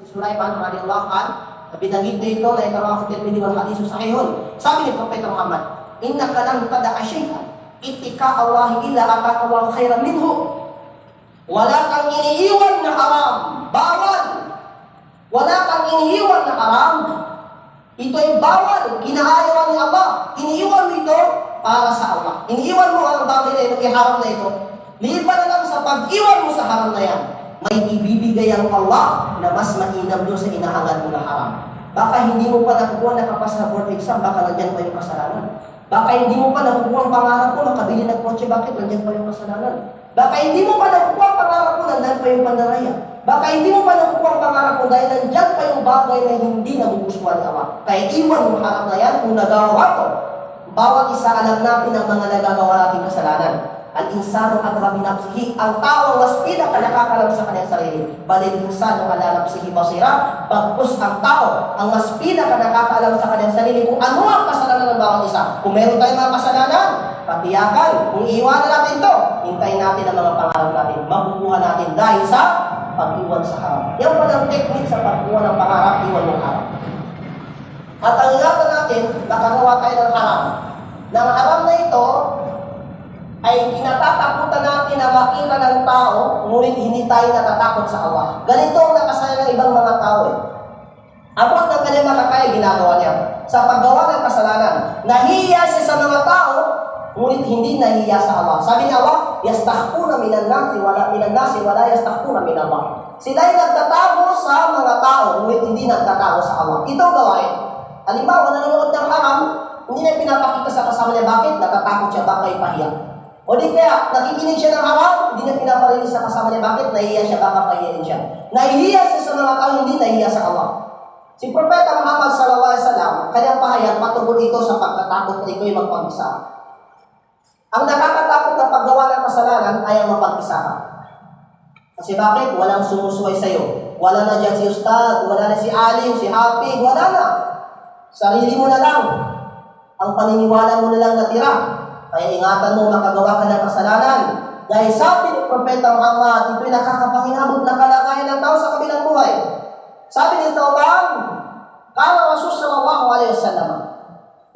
Sulaiman radhiyallahu anhu, binanggit dito na ikarawang Tirmidhi wal hadis sahihun. Sabi ni Propeta Muhammad, innaka lan tada'a syai'an ittika Allah illa ataka Allah khairan minhu. Wala kang iniiwan na haram, bawal. Wala kang iniiwan na haram. Ito ay bawal, kinaayawan ni Allah. Iniiwan mo ito para sa Allah. Iniiwan mo ang bagay na ito, iharam na ito. Liban na lang sa pag-iwan mo sa haram na yan, may ibibigay ang Allah na mas mainam doon sa inahangad mo na haram. Baka hindi mo pa nakukuha nakapasa sa board exam, baka nandiyan pa yung kasalanan. Baka hindi mo pa nakukuha ang pangarap mo, nakabili ng kotse, bakit nandiyan pa yung kasalanan. Baka hindi mo pa nakukuha ang pangarap mo, nandiyan pa yung pandaraya. Baka hindi mo pa nakukuha ang pangarap mo dahil nandiyan pa yung bagay na hindi nagugustuhan ng Allah. Kaya iwan mo harap na yan kung nagawa ko. Bawat isa alam natin ang mga nagagawa nating kasalanan. Al-insanu adra bi nafsihi, ang tao mas pinaka-nakakalam sa kanyang sarili. Balil insanu ala nafsihi basira, bagkus ang tao ang mas pinaka-nakakalam sa kanyang sarili kung ano ang kasalanan ng bawat isa. Kung meron tayong mga kasalanan, patiyakan. Kung iiwanan natin ito, hintayin natin ang mga pangarap natin. Makukuha natin dahil sa pag-iwan sa haram. Yan pa ang technique sa pag-iwan ng pangarap, iwan ng haram. At ang ingatan natin, nakagawa tayo ng haram. Ng haram na ito, ay kinatatakutan natin na makita ng tao, ngunit hindi tayo natatakot sa Allah. Ganito ang nakasaya ng ibang mga tao eh. Abot ng kanyang makakaya, ginagawa niya. Sa paggawa ng kasalanan, nahiya siya sa mga tao, ngunit hindi nahiya sa Allah. Sabi ni Allah, yastahquna minan nasi wala yastahquna min Allah. Sila'y nagtatago sa mga tao, ngunit hindi nagtatago sa Allah. Ito ang gawain. Halimbawa, nanonood ng haram, hindi na pinapakita sa kasama niya. Bakit? Natatakot siya, baka ipahiya. O di kaya, nakikinig siya ng haram, hindi niya pinaparinig sa kasama niya. Bakit? Nahihiya siya, baka pahiyain siya. Nahihiya siya sa mga tao, hindi nahihiya sa Allah. Si Propeta Muhammad sallallahu alaihi wasallam, kanyang pahayag patungkol ito sa pagkatakot na ito'y magpag-isa. Ang nakakatakot na paggawa ng kasalanan ay ang mapag-isa ka. Kasi bakit? Walang sumusuway sa'yo. Wala na dyan si Ustad, wala na si Alim, si Hapig, wala na. Sarili mo na lang. Ang paniniwala mo na lang natira. Kaya ingatan mo makagawa ka ng kasalanan. Dahil sabi ni Propeta Muhammad, ito'y nakakapanginabot na kalagayan ng tao sa kabilang buhay. Sabi ni Tawban, kala Rasul sallallahu alaihi wasallam,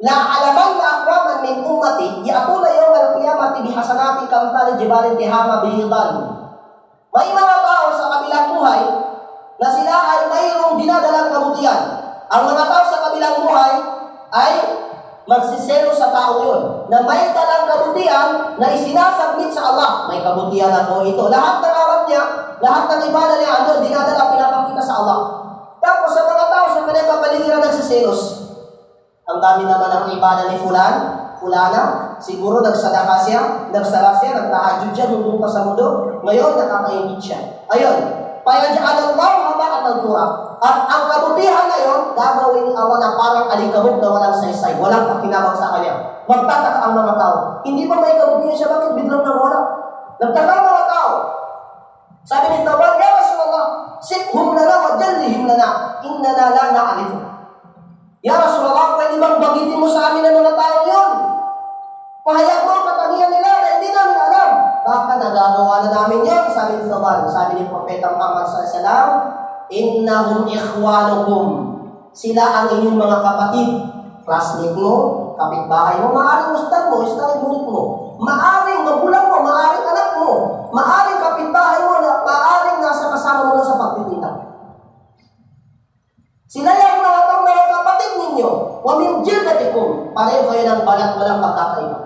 la alaman na aqwaman min ummati ya'tuna yawm al-qiyamati bihasanati kamthali jibalin tihama bihidan. May mga tao sa kabilang buhay na sila ay mayroong dinadalang kabutihan. Ang mga tao sa kabilang buhay ay magsiselo sa tao yun na may dalang kabutihan na isinasubmit sa Allah. May kabutihan ako ito. Lahat ng aral niya, lahat ng ibadah niya, ano, dinadala, pinapakita sa Allah. Tapos sa mga tao sa kanyang kapaligiran nagsiselos. Ang dami naman ng ibadah ni Fulana, siguro nagsala siya, nagtahajud siya, nung pa sa mundo, ngayon nakakaingit siya. Ayun, payaj'alallahu haba'an mansura. At ang kabutihan na yun, gagawin ni Allah na parang alikabok na walang saysay, walang pakinabang sa kanya. Magtataka ang mga tao. Hindi ba may kabutihan siya? Bakit biglang nawala? Nagtaka ang mga tao. Sabi ni Tawban, ya Rasulullah, sikhum lana wa jallihim lana, innana la na'arifu. Ya Rasulullah, pwede bang bagitin mo sa amin ang mga tao yun? Pahayag mo, katangian nila na hindi namin alam. Baka nagagawa na namin yun, sabi ni Tawban. Sabi ni Propeta Muhammad SAW, innahum ikhwanukum. Sila ang inyong mga kapatid. Classmate mo, kapitbahay mo, maaring ustad mo, ustad murid mo, maaring magulang mo, maaring anak mo, maaring kapitbahay mo, maaring nasa kasama mo na sa pagtitinda. Sila yung mga kapatid ninyo. Wa min jildatikum. Pareho kayo ng balat, walang pagkakaiba.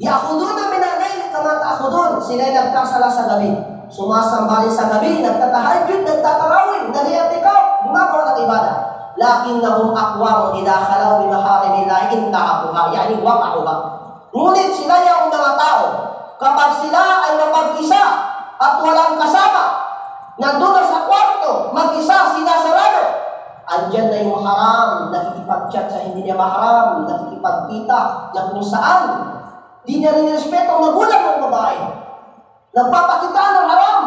Ya'khuduna min al-layli kama ta'khudun. Sila yung nagkasala sa gabi. Sumasambali sa gabi, nagtatahajjud, nagtatarawih, nag-i'tikaf, gumagawa ng ibadah. Lakinnahum aqwamun idha khalaw bi maharimillahi inta'aquha, yani waqa'uha. Ngunit sila yung mga tao, kapag sila ay mapag-isa at walang kasama, nandun sa kwarto, mag-isa, sinasarado, andyan na yung haram, nakikipag-chat sa hindi niya maharam, nakikipagkita, na kung saan, di niya rin respeto ang magulang ng babae. Nagpapakita ng haram.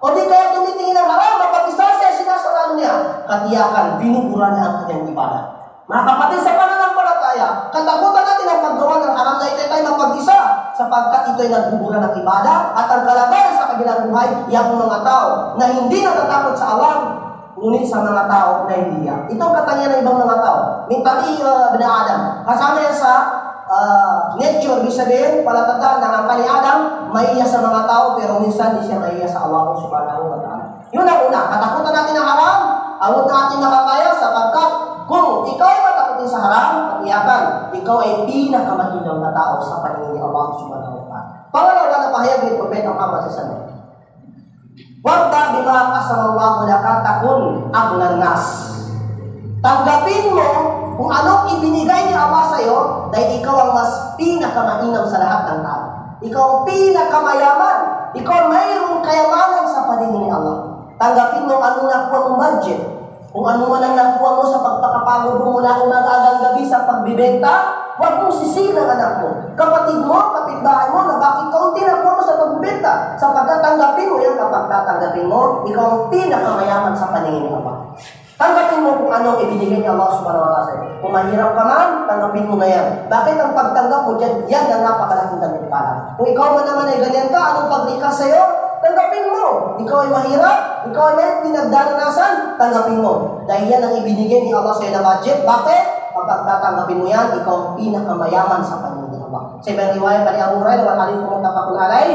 O di kaya tumitingin ng haram, mapag-isa siya, sinasarado niya. Katiyakan, binubura niya ang kanyang ibadah. Mga kapatid, sa pananampalataya, katakutan natin ang paggawa ng haram na ito tayo mapag-isa sapagkat ito ay nagbubura ng ibadah at ang kalagayan sa sa kabilang buhay, yung mga tao na hindi natatakot sa Allah, ngunit sa mga tao na hihiya. Ito ang katangian ng ibang mga tao. Mintali bin Adam. Kasama yan sa nature, ibig sabihin, palatandaan ng angka ni Adam, maiiya sa mga tao, pero minsan di siya maiiya sa Allah subhanahu wa ta'ala. Yun ang una, katakutan natin ng haram, awot natin nakakaya sapagkat kung ikaw ay matakutin sa haram, katiyakan, ikaw ay pinakamahinaw na tao sa paningin ni Allah subhanahu wa ta'ala. Pangalawa na pahayag ni Propeta Muhammad sa sana. Wagda bima qasamallahu laka takun agnan nas. Tanggapin mo kung anong ibinigay ni Allah sa iyo dahil ikaw ang mas pinakamainam sa lahat ng tao. Ikaw ang pinakamayaman. Ikaw ang mayroong kayamanan sa paningin ni Allah. Tanggapin mo anong nakuha mong budget. Kung ano man ang nakuha mo sa pagpapapagod mo mula umaga hanggang gabi sa pagbibenta, huwag mong sisilang anak mo. Kapatid mo, kapitbahay mo, na bakit kaunti nakuha mo sa pagbibenta? Sapagkat tanggapin mo yan, kapag tatanggapin mo, ikaw ang pinakamayaman sa paningin ni Allah. Tanggapin mo kung anong ibinigay ni Allah subhanahu wa ta'ala. Kung mahirap ka man, tanggapin mo na yan. Bakit ang pagtanggap mo dyan, yan ang napakalaking gantimpala. Kung ikaw man naman ay ganyan ka, anong paglikas sa'yo? Tanggapin mo. Ikaw ay mahirap, ikaw ay may pinagdaranasan, tanggapin mo. Dahil yan ang ibinigay ni Allah sa'yo na budget. Bakit? Kapag tatanggapin mo yan, ikaw ang pinakamayaman sa paningin ni Allah. Sa ibang riwayat pa ni Abu Hurairah, wal hadith muttafaqun alayh.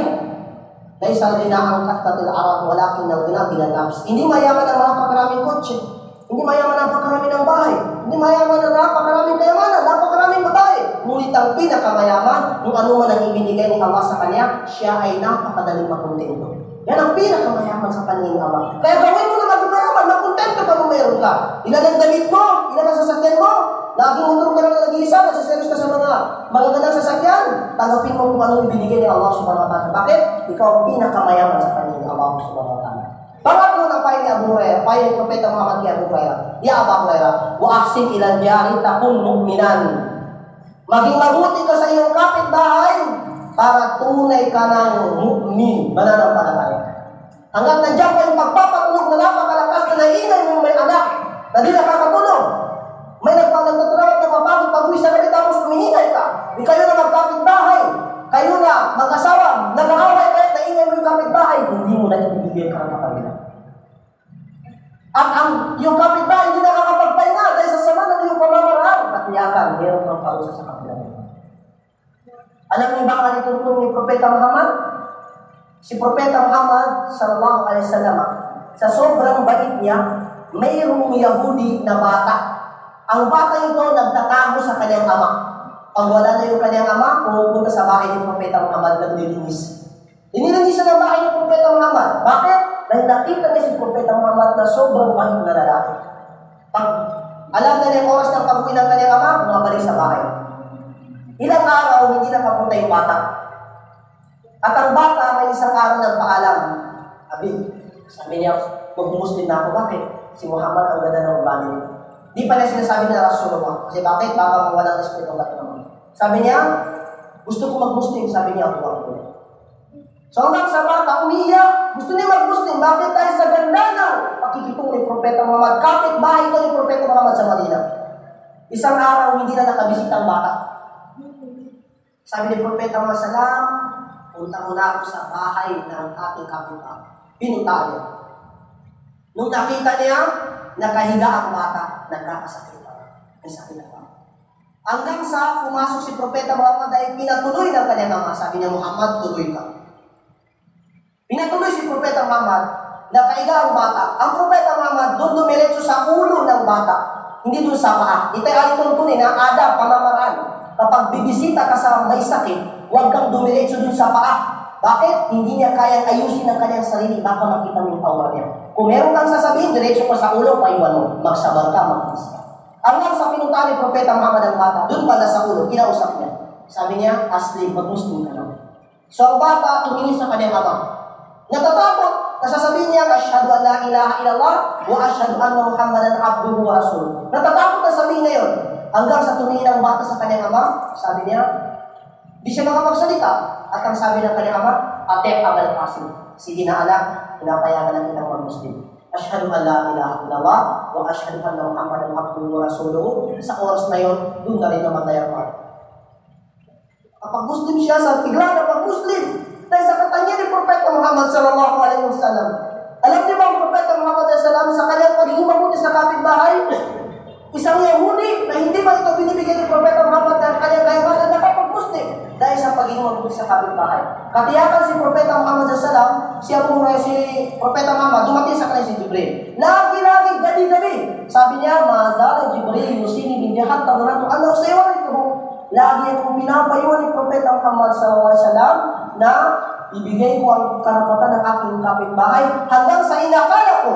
Laysa al-ghina an kathratil arad walakin al-ghina bil nafs. Hindi mayaman ang napakaraming kotse. Hindi mayaman ang napakaraming ng bahay. Hindi mayaman ang napakaraming kayamanan, napakaraming babae. Ngunit ang pinakamayaman, kung ano man ang ibinigay ni Allah sa kanya, siya ay napakadaling makontento. Yan ang pinakamayaman sa paningin ni Allah. Kaya gawin mo na maging mayaman, makontento ka kung mayroon ka. Ilan ang damit mo, ilan ang sasakyan mo, laging motor ka lang nag-iisa, nagsiselos ka sa mga magagandang sasakyan. Tanggapin mo kung ano ibinigay ni Allah subhanahu wa ta'ala. Bakit? Ikaw ang pinakamayaman sa paningin ni Allah subhanahu wa ta'ala. Pangatlo ng payo ni Abu Hurairah, payo ni Propeta Muhammad kay Abu Hurairah. Ya Abu Hurairah, wa ahsin ila jari takun mu'minan. Maging mabuti ka sa iyong kapitbahay para tunay ka ng mu'min, mananampalataya. Hanggang nandiyan pa yung pagpapatulog na napakalakas na naingay mo may anak na di nakakatulog. May nagtatrabaho, nagpapagod, pag-uwi sa gabi tapos humihingay ka. Di kayo na magkapitbahay. Kayo na mag-asawa, nag-aaway kayo, naingay mo yung kapitbahay, hindi mo na ibibigay ka ng kapamilya. At yung kapitbahay hindi nakakapagpahinga dahil sa sama ng iyong pamamaraan. Katiyakan, mayroon kang pausa sa kapitbahay. Alam niyo ba kung itutulong ni Propeta Muhammad? Si Propeta Muhammad sallallahu alaihi wasallam, sa sobrang bait niya, mayroong Yahudi na bata. Ang bata ito nagtatago sa kanyang ama. Pag wala na yung kanyang ama, pumupunta sa bahay ni Propeta Muhammad, naglilinis. Inilinisan ang bahay ni Propeta Muhammad. Bakit? Dahil nakita niya si Propeta Muhammad na sobrang bait na lalaki. Pag alam na niya ang oras ng pag-uwi ng kanyang ama, bumabalik sa bahay. Ilang araw, hindi nakapunta yung bata. At ang bata, may isang araw nagpaalam. Sabi niya, mag-Muslim na ako. Bakit? Si Muhammad ang ganda ng ugali. Di pa niya sinasabi na Rasulullah. Kasi bakit? Baka walang respeto ang naman. Sabi niya, gusto ko mag-Muslim. Sabi niya, ako. So hanggang sa bata, umiiyak. Gusto niya mag-Muslim. Bakit? Dahil sa ganda ng pakikitong ni Propeta Muhammad. Kapit bahay ito ni Propeta Muhammad sa Madina. Isang araw, hindi na nakabisita ang bata. Sabi ni Propeta Muhammad Salam, punta muna ako sa bahay ng ating kapitbahay. Pinuntaan niya. Nung nakita niya, nakahiga ang bata, nagkakasakit. May sakit na bata. Hanggang sa pumasok si Propeta Muhammad ay pinatuloy ng kanyang ama. Sabi niya, Muhammad, tuloy ka. Pinatuloy si Propeta Muhammad, nakahiga ang bata. Ang Propeta Muhammad doon dumiretso sa ulo ng bata, hindi doon sa paa. Ito ay tuntunin na adab, pamamaraan. Kapag bibisita ka sa may sakit, huwag kang dumiretso doon sa paa. Bakit? Hindi niya kayang ayusin ang kanyang sarili, baka makita mo yung power niya. Kung meron kang sasabihin, diretso ka sa ulo, paiwan mo. Magsabar ka, mag-is ka. Hanggang sa pinuntahan ni Propeta Muhammad ang bata, doon pala sa ulo, kinausap niya. Sabi niya, Asli, mag-Muslim ka lang. So ang bata, tumingin sa kanyang ama. Natatakot, nasasabihin niya, Asyhadu an la ilaha illallah, wa asyhadu anna Muhammadan abduhu wa rasuluh. Natatakot na sabihin na yun. Hanggang sa tumingin ang bata sa kanyang ama, sabi niya, di siya makapagsalita. At ang sabi ng kanyang ama, Ate Abul Qasim, sige na anak, pinapayagan na kitang mag-Muslim. Asyhadu an la ilaha illallah, wa asyhadu anna Muhammadan abduhu wa rasuluh. Sa oras na yun, doon na rin namatay ang bata. Kapag Muslim siya, sa tigla na pag-Muslim, Dahil sa katanya ni Propeta Muhammad sallallahu alaihi wasallam. Alam niyo ba ang Propeta Muhammad sallallahu alaihi wasallam sa kanyang pagiging mabuti sa kapitbahay? Isang Yahudi na hindi man ito binibigyan ni Propeta Muhammad ng kanyang kayamanan nakapag-Muslim dahil sa pagiging mabuti sa kapitbahay. Katiyakan si Propeta Muhammad sallallahu siya muna si Propeta Muhammad, dumating sa kanya si Jibril. Lagi-lagi, gabi-gabi. Sabi niya, Mazala Jibril, yusini bin jahat, tabanatu, ano sa iyo ito? Lagi akong pinapayuan ni Propeta Muhammad sallallahu alaihi wasallam na ibigay ko ang karapatan ng aking kapitbahay hanggang sa inakala ko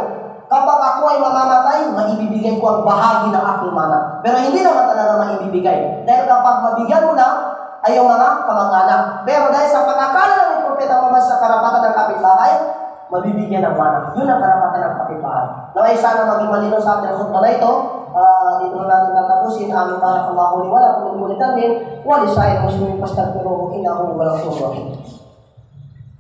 kapag ako ay mamamatay, maibibigay ko ang bahagi ng aking mana. Pero hindi naman talaga maibibigay. Dahil kapag mabigyan mo na, ay yung mga kamag-anak. Pero dahil sa pag-akala ng Propeta Muhammad sa karapatan ng kapitbahay, mabibigyan ng mana. Yun ang karapatan ng kapitbahay. Naway sana maging malino sa atin ang khutbah na ito. Dito na natin tatapusin. Aming barakallahu li wa lakum min kulli dhanbin wa li sa'iril muslimin fastaghfiruhu innahu huwal ghafurur rahim.